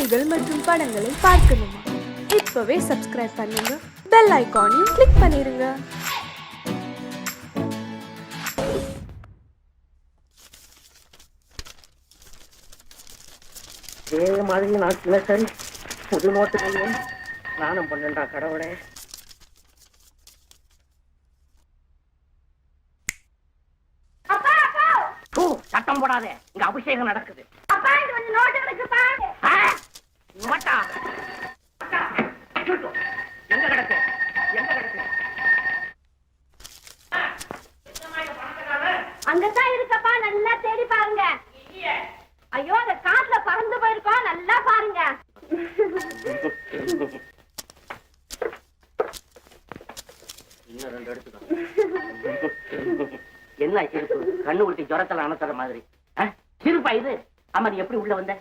செய்திகள் மற்றும் படங்களை பார்க்கணுமா? இப்பவே சப்ஸ்கிரைப் பண்ணுங்க, பெல் ஐகானையும் கிளிக் பண்ணிருங்க. இதே மாதிரி நான் சில சரி புது நோட்டு கையும் நானும் பண்ணா கடவுளே. சட்டம் போடாதே, இங்க அபிஷேகம் நடக்குது. எங்க கிடக்கு எங்க கிடக்கு? அங்கதான் இருக்கப்பா, நல்லா தேடி பாருங்க. ஐயோ, அந்த காட்டுல பறந்து போயிருக்கோம், நல்லா பாருங்க. இன்னும் 2 எடுத்துக்கோ. என்ன சிரிப்பு? கண்ணு ஊட்டி ஜுரத்துல அணத்துற மாதிரி சிரிப்பா இது? ஆமா, நீ எப்படி உள்ள வந்த?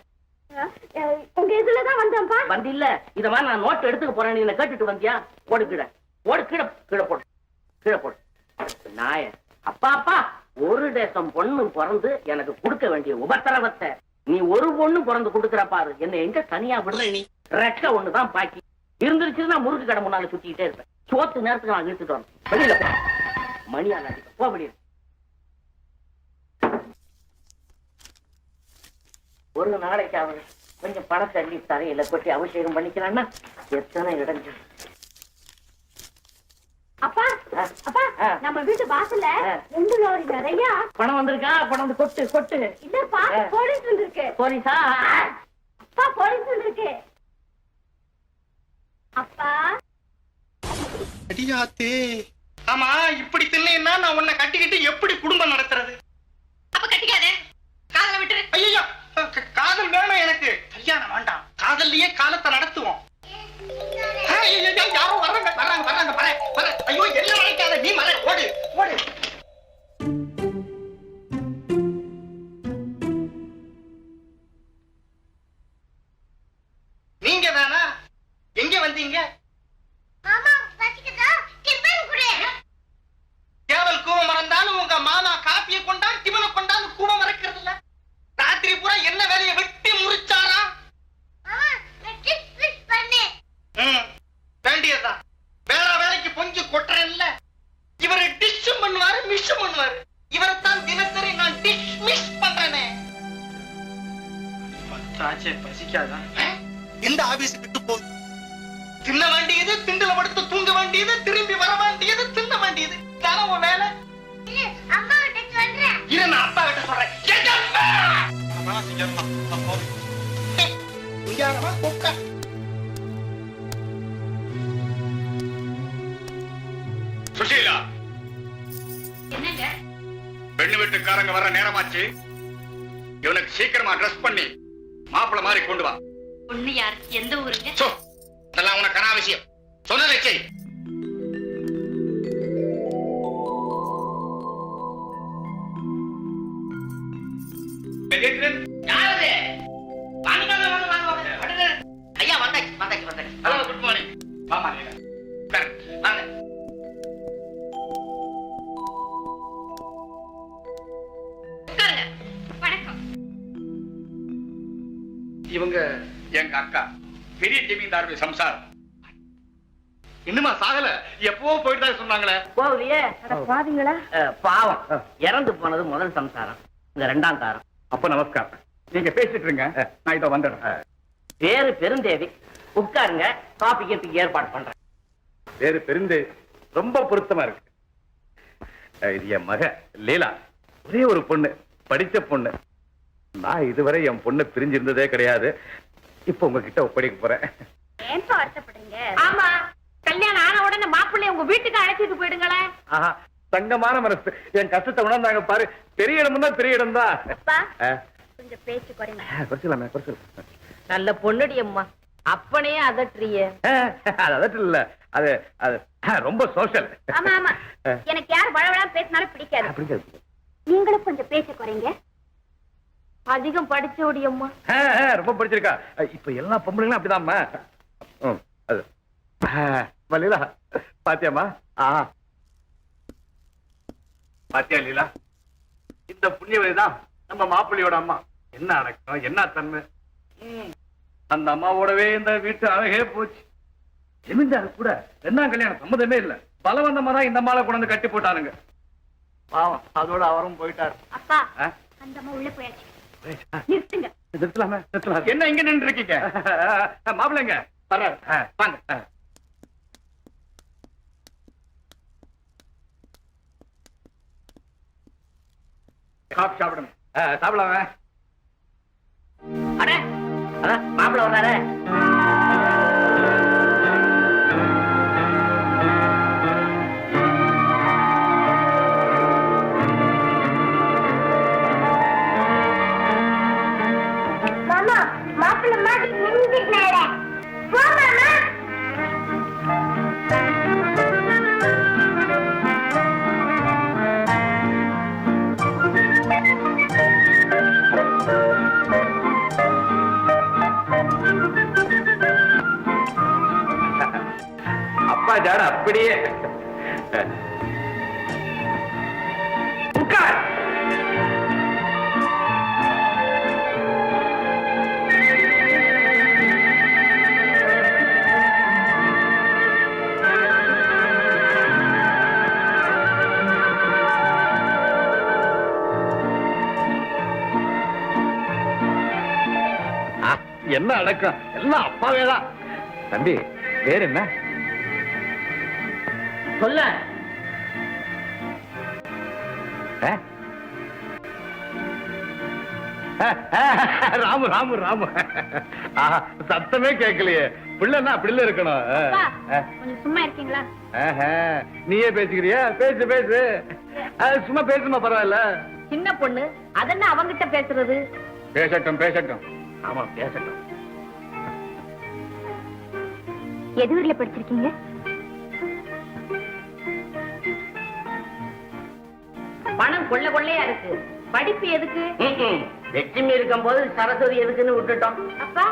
உங்க இதுலதான் வந்தேன்ப்பா. வந்து இல்ல, இத மாதிரி நான் நோட்டு எடுத்துக்க போறேன், நீ கேட்டுட்டு வந்தியா? ஓடு கீழே, ஓடு கீழே, கீழே போடு, கீழே போடு. நாய அப்பா அப்பா, ஒரு தேசம் பொண்ணு பிறந்து எனக்கு கொடுக்க வேண்டிய உபத்திரவத்தை நீ ஒரு பொண்ணு பிறந்து கொடுக்குற பாரு. என்ன எங்க தனியா விடுற? நீ ரெக்க ஒண்ணுதான் பாக்கி இருந்துருச்சுன்னா முறுக்கு கடை முன்னால சுத்திக்கிட்டே இருப்பேன். சோத்து நேரத்துக்கு நான் இழுத்துட்டு வரேன். வெளியில போ, மணியா நாட்டிக்க போ. வெளியில ஒரு நாளைக்கு அவன் கொஞ்சம் பணத்தை அள்ளி தரையில கொட்டி அபிஷேகம் பண்ணிக்கலான்னா எத்தனை இடைஞ்சு. அப்பா அப்பா, நம்ம வீட்டு வாசல்ல 2 லோரி நிறைய பணம் வந்திருக்கா? பணம் வந்து கொட்டு கொட்டு. இல்லப்பா, போலீஸ் வந்திருக்கு. போலீஸா? அப்பா, போலீஸ் வந்திருக்கு. அப்பா அடியாத்தே. ஆமா, இப்படி தின்னைன்னா நான் உன்னை கட்டிக்கிட்டு எப்படி குடும்பம் நடத்துறது? அப்ப கட்டிக்காதே, காதல விட்டுரு. ஐயோ, காதல் வேணும் எனக்கு, கல்யாணம் வேண்டாம். காதல்லையே காலத்தை நடத்துவோம். யாரும் வர்றாங்க வர்றாங்க வர்றாங்க, வர. ஐயோ, என்ன வளைக்காத, நீ மலை, ஓடு ஓடு. நீங்க தானா? எங்க வந்தீங்க? கேவல் கூவம் மறந்தாலும் உங்க மாமா காப்பியை கொண்டா டிமனை கொண்டாந்து கூவம் மறக்கிறது இல்ல. ராத்திரி பூரா என்ன வேலையை வெட்டி முறிச்சாரா? வேண்டியதுதான். வேற வேலைக்கு பொஞ்சு கொட்டுறேன்ல. இவரை டிஷ்ஷும் பண்ணுவாரு, மிஷ்ஷும் பண்ணுவாரு. இவரைத்தான் தினசரி நான் டிஷ் மிஷ் பண்றேனே. பத்தாச்சே, பசிக்காதா? எந்த ஆபீஸ் விட்டு போகுது? தின்ன வேண்டியது, திண்டுல படுத்து தூங்க வேண்டியது, திரும்பி வர வேண்டியது, தின்ன வேண்டியது. தானே உன் வேலை. அம்மா கிட்ட சொல்றேன். இரு, நான் அப்பா கிட்ட சொல்றேன். கூப்பிட்டா சுஷீலா, என்னங்க? பெண்ணு வீட்டுக்காரங்க வர நேரமாச்சு. இவனுக்கு சீக்கிரமா ட்ரெஸ் பண்ணி மாப்பிள மாதிரி கொண்டு வா. பொண்ணு யார், எந்த ஊருங்க? இதெல்லாம் உனக்கு அனாவசியம். சொன்னதை செய். யாரது? வாங்க வாங்க வாங்க வாங்க. ஐயா, வந்தாச்சு வந்தாச்சு வந்தாச்சு. Hello, good morning. வாமா நீங்க. வாங்க. வணக்கம். இவங்க எங்க அக்கா, பெரிய ஜமீன்தாருடைய சம்சாரம். இன்னுமா சாகல? எப்போ போயிட்டு சொன்னாங்களே. போகலையே. பாத்தீங்களா? பாவம், இறந்து போனது முதல் சம்சாரம், இந்த 2ஆம் தாரம். அப்ப நமஸ்காரம். நீங்க பேசிட்டு இருங்க, நான் இதோ வந்துடுறேன். பேரு பெருந்தேவி. உட்காருங்க, காபி கேட்டுக்கு ஏற்பாடு பண்றேன். பேரு பெருந்து ரொம்ப பொருத்தமா இருக்கு. இது என் மக லீலா, ஒரே ஒரு பொண்ணு, படிச்ச பொண்ணு. நான் இதுவரை என் பொண்ணு பிரிஞ்சிருந்ததே கிடையாது. இப்ப உங்ககிட்ட ஒப்படைக்க போறேன். ஏன்பா வருத்தப்படுறீங்க? ஆமா, கல்யாணம் ஆன உடனே மாப்பிள்ளைய உங்க வீட்டுக்கு அழைச்சிட்டு போயிடுங்களேன். ஆஹா, தங்கமான மனசு. என் கஷ்டத்தை உணர்ந்தாங்க பாரு. பெரிய இடம் தான், பெரிய இடம் தான். கொஞ்சம் பேச்சு குறைங்க. குறைச்சலாமே, குறைச்சலாம். நல்ல பொண்ணுடி அம்மா. அப்பனே அதற்றிய. அது அதட்டு இல்ல, அது அது ரொம்ப சோஷியல். ஆமா ஆமா, எனக்கு யார் வளவளா பேசினாலும் பிடிக்காது. அப்படிங்கிறது நீங்களும் கொஞ்சம் பேச்சு குறைங்க. அதிகம் படிச்சோடி அம்மா. ரொம்ப படிச்சிருக்கா. இப்ப எல்லா பொம்பளைங்களும் அப்படிதான்மா. அது லீலா, பாத்தியாமா? பாத்தியா லீலா, இந்த புண்ணியவதிதான் நம்ம மாப்பிள்ளையோட அம்மா. என்ன அடக்கம், என்ன தன்மை. அந்த அம்மாவோடவே இந்த வீட்டு அழகே போச்சு. ஜமீன்தாரு கூட ரெண்டாம் கல்யாணம் சம்மதமே இல்ல, பலவந்தமா தான் இந்த அம்மாவை கொண்டு வந்து கட்டி போட்டானுங்க. பாவம், அதோட அவரும் போயிட்டாரு. அப்பா அந்த அம்மா உள்ள போயாச்சு. நிறுத்துங்க. நிறுத்தலாமே, நிறுத்தலாம். என்ன இங்க நின்று இருக்கீங்க? மாப்பிள்ளைங்க வர்றாரு, வாங்க. காப்பி சாப்பிடுங்க. சாப்பிடலாமே. அட அதான் மாப்பிள்ள வர்றாரு. மாமா மாப்பிள்ள மாட்டி நின்னுட்டாரே. போ மாமா. அப்பா ஜாட அப்படியே உட்கார். என்ன அடக்கம், எல்லாம் அப்பாவே தான். தம்பி வேற என்ன சொல்ல? ராமு ராமு ராமு. சத்தமே கேட்கலையே. பிள்ளைன்னா அப்படில இருக்கணும். கொஞ்சம் சும்மா இருக்கீங்களா? நீயே பேசிக்கிறியா? பேசு பேசு. சும்மா பேசுமா, பரவாயில்ல. சின்ன பொண்ணு அதென்ன அவங்கிட்ட பேசுறது? பேசட்டும் பேசட்டும். ஆமா பேசட்டும். எது ஊர்ல படிச்சிருக்கீங்க? பணம் கொள்ள கொள்ளையா இருக்கு, படிப்பு எதுக்கு? லட்சுமி இருக்கும் போது சரஸ்வதி எதுக்குன்னு விட்டுட்டோம். அப்பா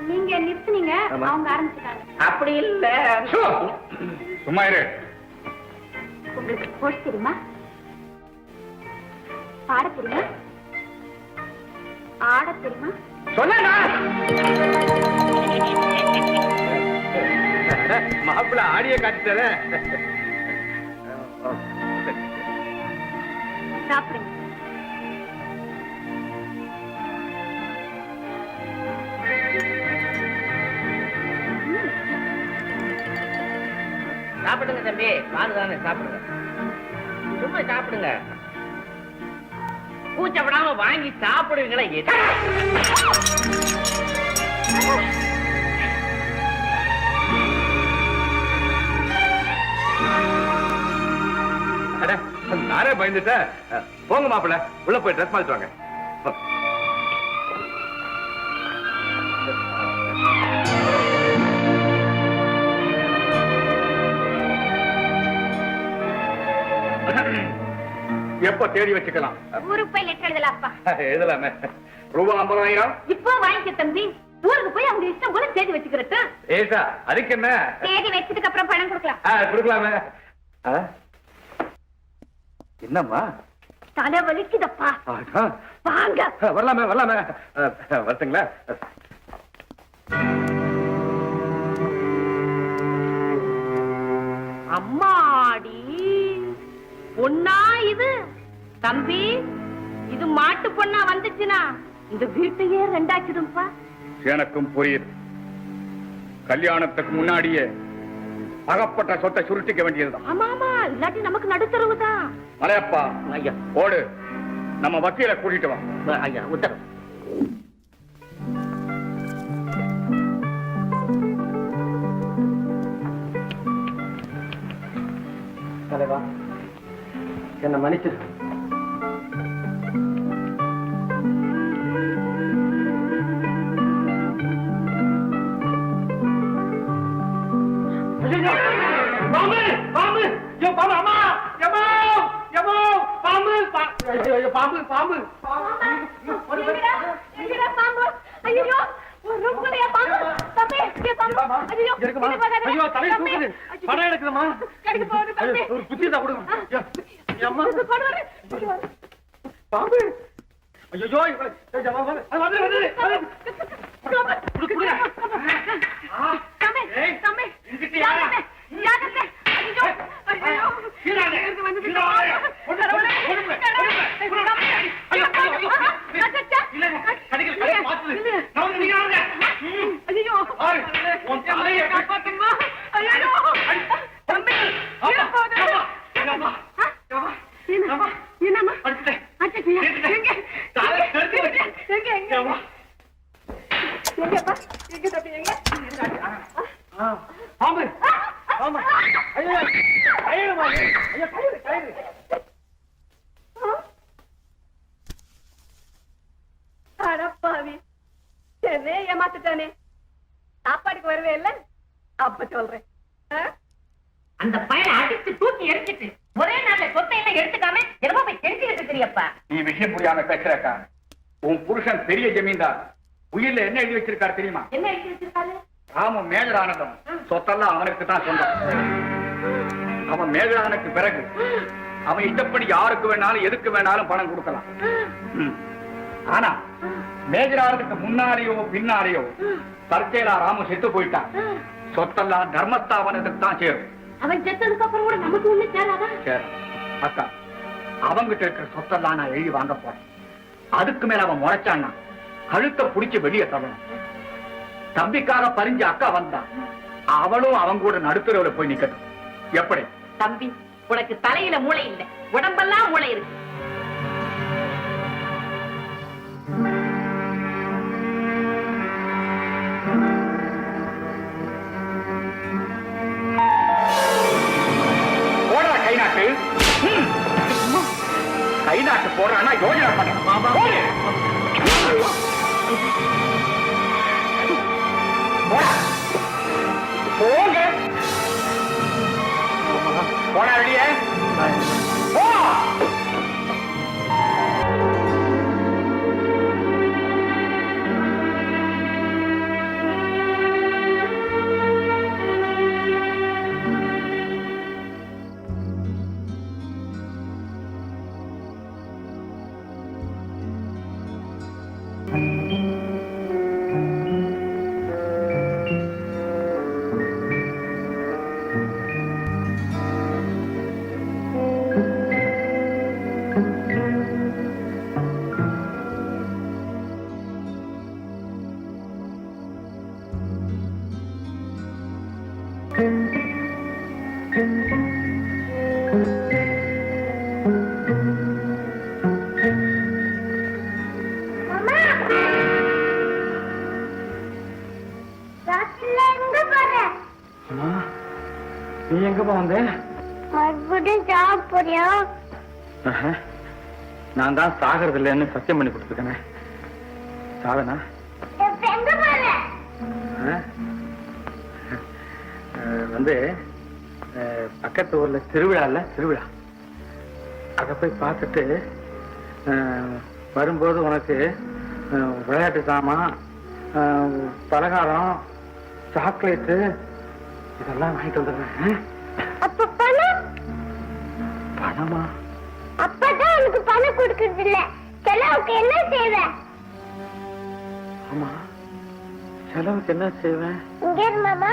நீங்க நிறுத்துனீங்க, அவங்க ஆரம்பிச்சுட்டாங்க. அப்படி இல்ல. சும்மா இரு. உங்களுக்கு ஸ்போர்ட்ஸ் தெரியுமா? பாட தெரியுமா? ஆட தெரியுமா? சொன்னா மாப்பிள்ள ஆடிய காட்டுற. சாப்பிடுங்க. சாப்பிடுங்க தம்பி, பாருதானே சாப்பிடுங்க. சும்மா சாப்பிடுங்க, கூச்சப்படாம வாங்கி சாப்பிடுவீங்களா? நானே பயந்துட்டேன். போங்க மாப்பிள்ள, உள்ள போய் ட்ரெஸ் மாத்திட்டு வாங்க. எப்ப தேடி வச்சுக்கலாம்? ஊருக்கு போய் லெட்டர் எழுதலாப்பா. எழுதலாமே. ரூபா 50,000 இப்போ வாங்கிக்க தம்பி. ஊருக்கு போய் அவங்க இஷ்டம் போல தேதி வச்சுக்கிறது. ஏசா அதுக்கு என்ன? தேதி வச்சதுக்கு அப்புறம் பணம் கொடுக்கலாம். கொடுக்கலாமே. என்னம்மா தலை வலிக்குதப்பா. வாங்க. வரலாமே வரலாமே. வரட்டுங்களா? அம்மாடி பொண்ணா இது? தம்பி இது மாட்டு பொண்ணா வந்துச்சுன்னா இந்த வீட்டையே ரெண்டாச்சிடும்பா. எனக்கும் புரியுது. கல்யாணத்துக்கு முன்னாடியே அகப்பட்ட சொத்தை சுருட்டிக்க வேண்டியதுதான். ஆமா ஆமா, இல்லாட்டி நமக்கு நடுத்தரவுதான். மலையப்பா ஐயா ஓடு, நம்ம வக்கீல கூட்டிட்டு வா. ஐயா உத்தரவு. தலைவா என்ன மன்னிச்சிரு. பாம்பு பாம்பு படம் எடுக்குதுமா. ஒரு புத்தி தான் கொடுங்க. பாம்பு ஐயோ எங்கப்பா எங்க தம்பி எங்க பாம்பு ஆமா ஐயோ ஐயோ ஐயோ கயிறு கயிறு அடப்பாவி என்ன ஏமாத்துட்டானே சாப்பாடுக்கு வருவே இல்ல அப்ப சொல்றேன் அந்த பையனை அடிச்சு தூக்கி எரிச்சிட்டு ஒரே நாள்ல சொத்தை எல்லாம் எடுத்துக்காம என்னமோ போய் தெரிஞ்சுக்கிட்டு இருக்கிறியப்பா. நீ விஷயம் புரியாம பேசுறக்கா. உன் புருஷன் பெரிய ஜமீன்தார். உயிர்ல என்ன எழுதி வச்சிருக்காரு தெரியுமா? என்ன எழுதி வச்சிருக்காரு? ராமன் மேஜர் ஆனந்தம் சொத்தெல்லாம் அவனுக்கு தான் சொந்தம். அவன் மேஜர் ஆனதுக்கு பிறகு அவன் இஷ்டப்படி யாருக்கு வேணாலும் எதுக்கு வேணாலும் பணம் கொடுக்கலாம். ஆனா மேஜர் ஆனதுக்கு முன்னாலேயோ பின்னாலேயோ தற்செயலா ராமன் செத்து போயிட்டான். சொத்தெல்லாம் தர்மஸ்தாபனத்துக்கு தான் சேரும். அவன் செத்ததுக்கு அப்புறம் கூட நமக்கு ஒண்ணு சேராதா? சரி அக்கா, அவங்கிட்ட இருக்கிற சொத்தெல்லாம் நான் எழுதி வாங்க போறேன். அதுக்கு மேல அவன் முறைச்சான்னா கழுத்தை புடிச்சு வெளியே தள்ளணும். தம்பிக்காக பறிஞ்சு அக்கா வந்தா அவளும் அவங்க கூட நடுத்தரவுல போய் நிக்கட்டும். எப்படி? தம்பி, உனக்கு தலையில மூளை இல்ல, உடம்பெல்லாம் மூளை இருக்கு. கை நாட்டு போடுறான்னா யோஜனை பண்ண போங்க போனா வெளியே போ. நீ எங்கப்பா வந்த? மறுபடியும் சாப்பிட போறியா? நான் தான் சாகிறது இல்லைன்னு சத்தியம் பண்ணி கொடுத்துருக்கேன். சாதனா வந்து பக்கத்து ஊர்ல திருவிழா இல்ல, திருவிழா அத போய் பார்த்துட்டு வரும்போது உனக்கு விளையாட்டு சாமான், பலகாரம், சாக்லேட்டு இதெல்லாம் வாங்கிட்டு வந்துடுறேன். அப்ப பணம்? பணமா? அப்பதான் எனக்கு பணம் கொடுக்கறது இல்ல, செலவுக்கு என்ன செய்வேன்? ஆமா, செலவுக்கு என்ன செய்வேன்? இங்க மாமா,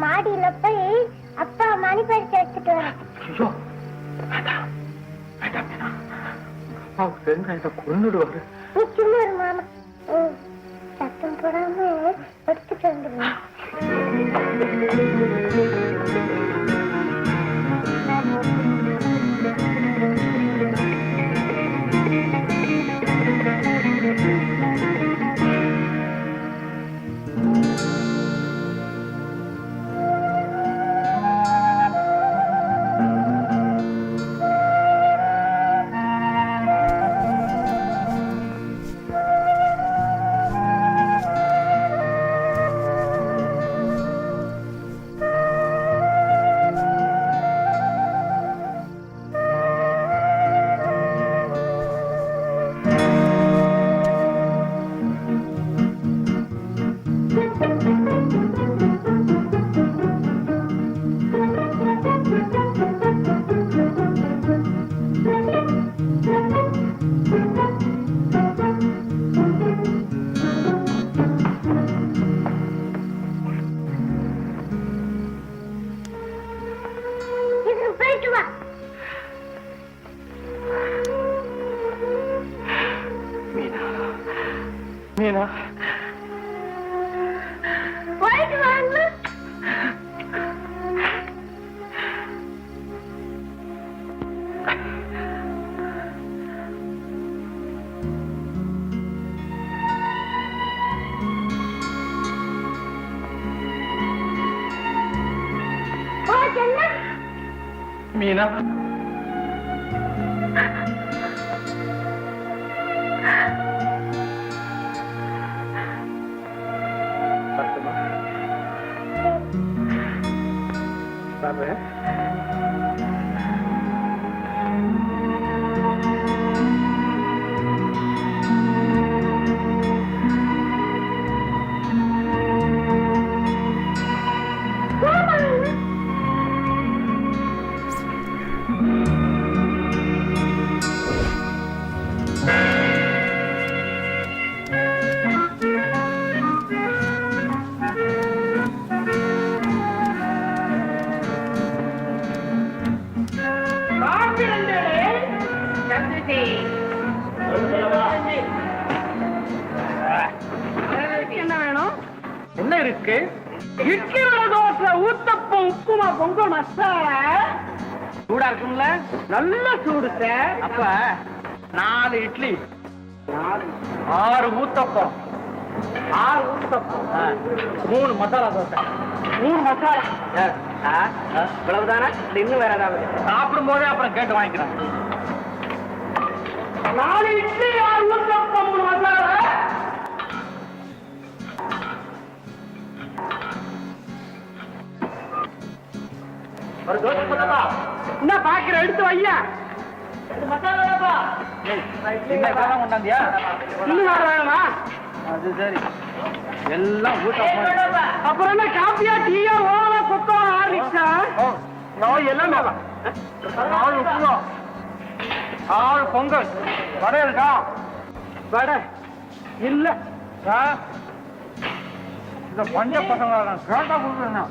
மாடியில போய் அப்பா மணி பறிச்சு எடுத்துட்டு வரேன். ஐயோ வேண்டாம் வேண்டாம், வேணாம். அப்பாவுக்கு தெரிஞ்சா இதை கொன்னுடுவாரு. நீ சும்மா இரு மாமா, சத்தம் போடாம எடுத்துட்டு வந்துடுவேன். மீனா என்ன வேணும்? என்ன இருக்கு? இட்லி தோசை, ஊத்தப்பம், உப்புமா, பொங்கல், மசாலா. சூடா இருக்கும்ல? நல்ல சூடு சார். அப்ப 4 இட்லி, 6 ஊத்தப்பம், 3 மசாலா தோசை, 3 மசாலா. இவ்வளவுதானே? இன்னும் வேற ஏதாவது? சாப்பிடும் போதே அப்புறம் கேட்டு வாங்கிக்கிறேன். 4 இட்லி, 6 ஊத்தப்பம், 3 மசாலா. ஒரு தோசை போட்டா என்ன பாக்குற? எடுத்து வையா. மசாலா கொண்டாந்தியா? இன்னும் வேணுமா? அது சரி, எல்லாம் ஊத்தப்பம். அப்புறம் என்ன காப்பியா, டீயா, ஓவா, கொக்கோ, ஹார்லிக்ஸா? எல்லாம் 4 உப்புமா, 6 பொங்கல். வடை இருக்கா? வடை இல்ல. இந்த பஞ்ச பசங்க கேட்டா கொடுக்குறேன்.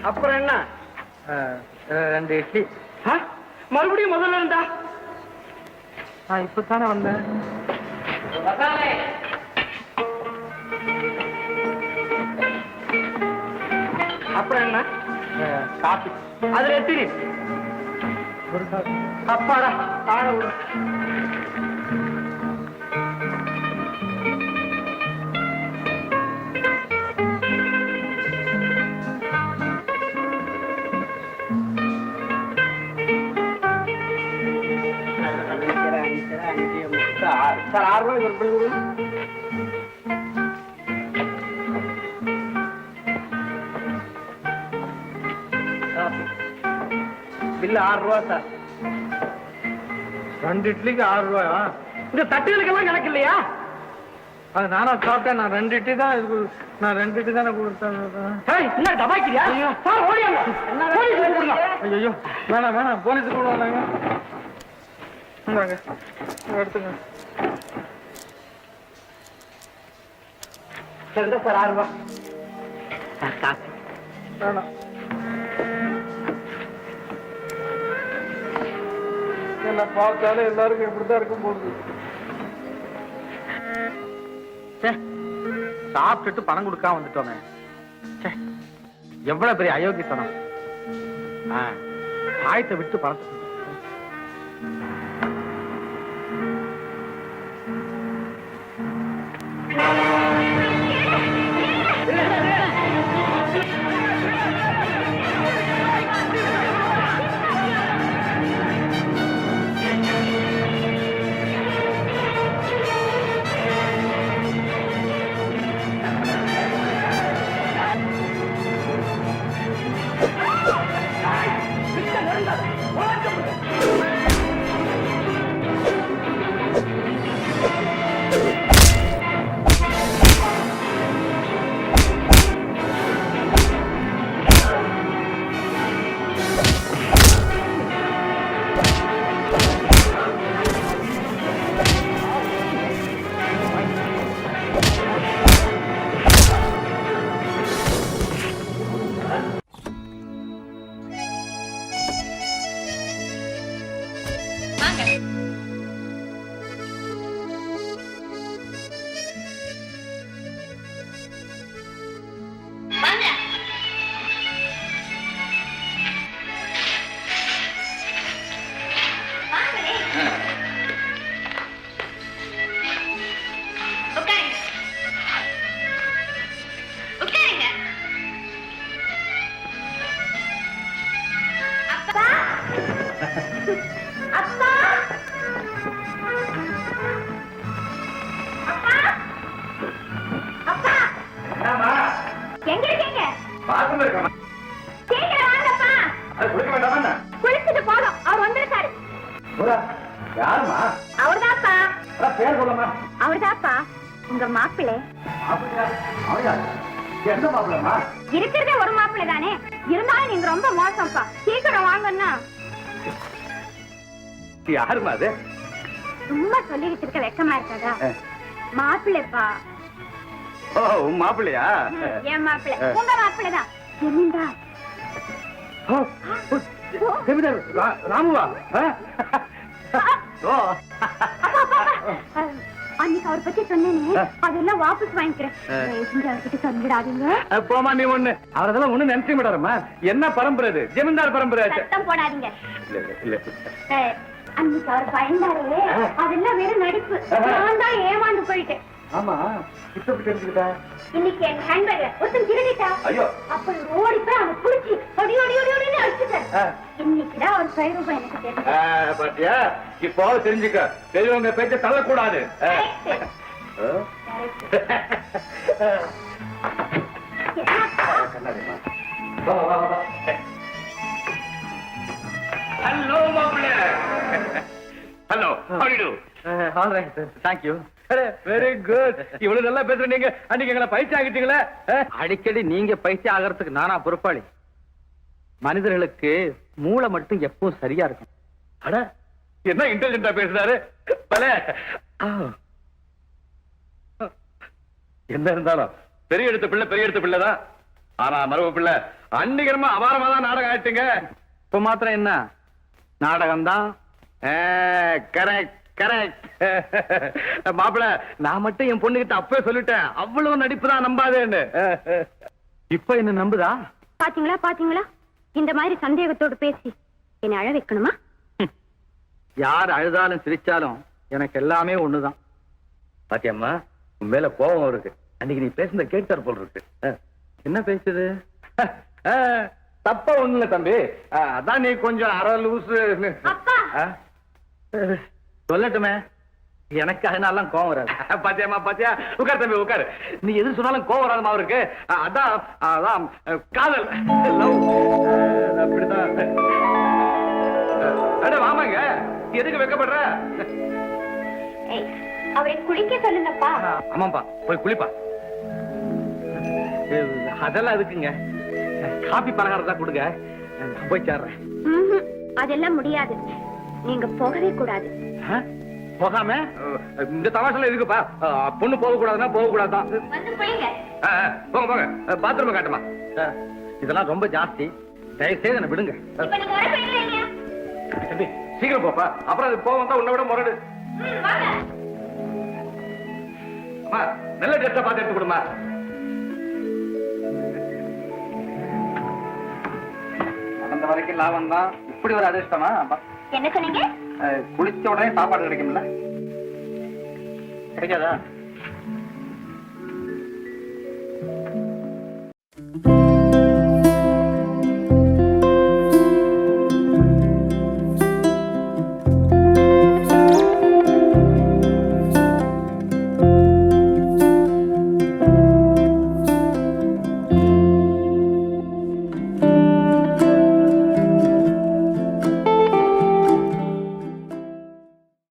அப்புறம் என்ன? 2 இட்லி. மறுபடியும் முதல்ல இருந்தா? இப்பதானே வந்தேன். அப்புறம் என்ன? காபி. அதுல எத்திரி? அப்பாடா, ஆட விடு. சார் 6 ரூபாய் ஒரு பில் கொடுங்க. பில் 6 ரூபா சார். 2 இட்லிக்கு 6 ரூபாயா? இந்த தட்டுகளுக்கெல்லாம் கணக்கு இல்லையா? அது நானா சாப்பிட்டேன். நான் 2 இட்லி தான். நான் 2 இட்லி தானே கொடுத்தேன். என்ன டபாக்கிறியா? சார் ஓடியாங்க. ஐயோ வேணாம் வேணாம், போலீஸ் கூட வந்தாங்க. எடுத்துங்க சார். 6 ரூபா வேணாம். என்ன பார்த்தாலும் எல்லாருக்கும் இப்படித்தான் இருக்கும் போகுது. சாப்பிட்டுட்டு பணம் கொடுக்காம வந்துட்டோமே. எவ்வளவு பெரிய அயோக்கியத்தனம். ஆயத்தை விட்டு பணத்தை அவர்தாப்பா உங்க மாப்பிள்ளை. இருக்கிறதே ஒரு மாப்பிள்ளை தானே, இருந்தாலும் நீங்க ரொம்ப மோசம்ப்பா. சீக்கிரம் வாங்கன்னா. யாருமா அது? சும்மா சொல்லிக்கிட்டு இருக்க வெக்கமா இருக்காதா? மாப்பிள்ளைப்பா. ஓ, உன் மாப்பிள்ளையா? என் மாப்பிள்ளை. உங்க மாப்பிள்ளைதான். ஜமீன்தார். ராமுவா? அன்னைக்கு அவர் பத்தி சொன்னேனே, அதெல்லாம் வாபஸ் வாங்கிக்கிறேன். அவர்கிட்ட சொல்லிடாதீங்க. போமா நீ ஒண்ணு. அவரெல்லாம் ஒண்ணு நினைச்ச மாட்டாரம்மா. என்ன பரம்பரை இது? ஜமீன்தார் பரம்பரை. சத்தம் போடாதீங்க. அன்னைக்கு அவர் பயந்தாரே, அதெல்லாம் வெறும் நடிப்பு. நான் தான் ஏமாந்து போயிட்டேன். ஆமா, இப்ப தெரிஞ்சுக்கிட்டா? இன்னைக்கு என் ஹேண்ட்பேக்ல ஒருத்தன் திருடிட்டா. ஐயோ, அப்ப ஓடி போய் அவன் புடிச்சு ஓடி ஓடி ஓடி ஓடி அடிச்சுட்டார். இன்னைக்குதான் அவர் பயிரும் எனக்கு தெரியும். பாத்தியா, இப்போ தெரிஞ்சுக்க. பெரியவங்க பேச்ச தள்ளக்கூடாது. ஹலோ மாப்பிள்ளை. Hello, how do you do? All right, sir. Thank you. Very good. இவ்வளவு நல்லா பேசுற நீங்க அன்னைக்கு எங்களை பயிற்சி ஆகிட்டீங்களே. அடிக்கடி நீங்க பயிற்சி ஆகிறதுக்கு நானா பொறுப்பாளி? மனிதர்களுக்கு மூளை மட்டும் எப்பவும் சரியா இருக்கும். அட, என்ன இன்டெலிஜென்ட்டா பேசுறாரு. பல என்ன இருந்தாலும் பெரிய எடுத்த பிள்ளை தான். ஆனா மரபு பிள்ளை அன்னிகரமா அபாரமா தான் நாடகம் ஆயிட்டுங்க. இப்ப மாத்திரம் என்ன நாடகம் தான். Correct correct. மாப்பிள்ள, நான் மட்டும் என் பொண்ணுகிட்ட அப்பவே சொல்லிட்டேன், அவ்வளவு நடிப்பு தான் நம்பாதேன்னு. இப்ப என்ன நம்புதா? பாத்தீங்களா பாத்தீங்களா, இந்த மாதிரி சந்தேகத்தோடு பேசி என்னை அழ வைக்கணுமா? யார் அழுதாலும் சிரிச்சாலும் எனக்கு எல்லாமே ஒண்ணுதான். பாத்தியம்மா, உன் மேல கோபம் இருக்கு. அன்னைக்கு நீ பேசுனத கேட்டார் போல் இருக்கு. என்ன பேசுது? தப்பா ஒண்ணு இல்ல தம்பி. அதான் நீ கொஞ்சம் அரை லூசு. அப்பா, சொல்லட்டுமே, எனக்கு அதனால கோவம் வராது. பாத்தியாமா, பாத்தியா? உட்கார் தம்பி, உட்காரு. நீ எது சொன்னாலும் கோவம் வராதமா இருக்கு. அதான் அதான் காதல், லவ். அப்படிதான். அட வாமாங்க, எதுக்கு வெக்கப்படுற? அவரை குளிக்க சொல்லுங்கப்பா. ஆமாப்பா, போய் குளிப்பா. அதெல்லாம் அதுக்குங்க. காபி பலகாரம் தான் கொடுங்க, நான் போய் சேர்றேன். அதெல்லாம் முடியாது, நீங்க போகவே கூடாது. போகாம இந்த தமாஷெல்லாம் இருக்குப்பா. பொண்ணு போக கூடாதுன்னா போக கூடாதான். வந்து போயிங்க. போங்க போங்க, பாத்ரூம் காட்டுமா. இதெல்லாம் ரொம்ப ஜாஸ்தி, தயவு செய்து என்ன விடுங்க. இப்ப நீங்க வர போறீங்களா இல்லையா? தம்பி, சீக்கிரம் போப்பா. அப்புறம் அது போக வந்தா உன்னை விட முரடு. வாங்க. அம்மா, நல்ல ட்ரெஸ்ஸா பார்த்து எடுத்து கொடுமா. அந்த வரைக்கும் லாபம் தான். இப்படி ஒரு அதிர்ஷ்டமா? என்ன சொன்னீங்க? குளிச்ச உடனே சாப்பாடு கிடைக்கும்ல? கிடைக்காதா?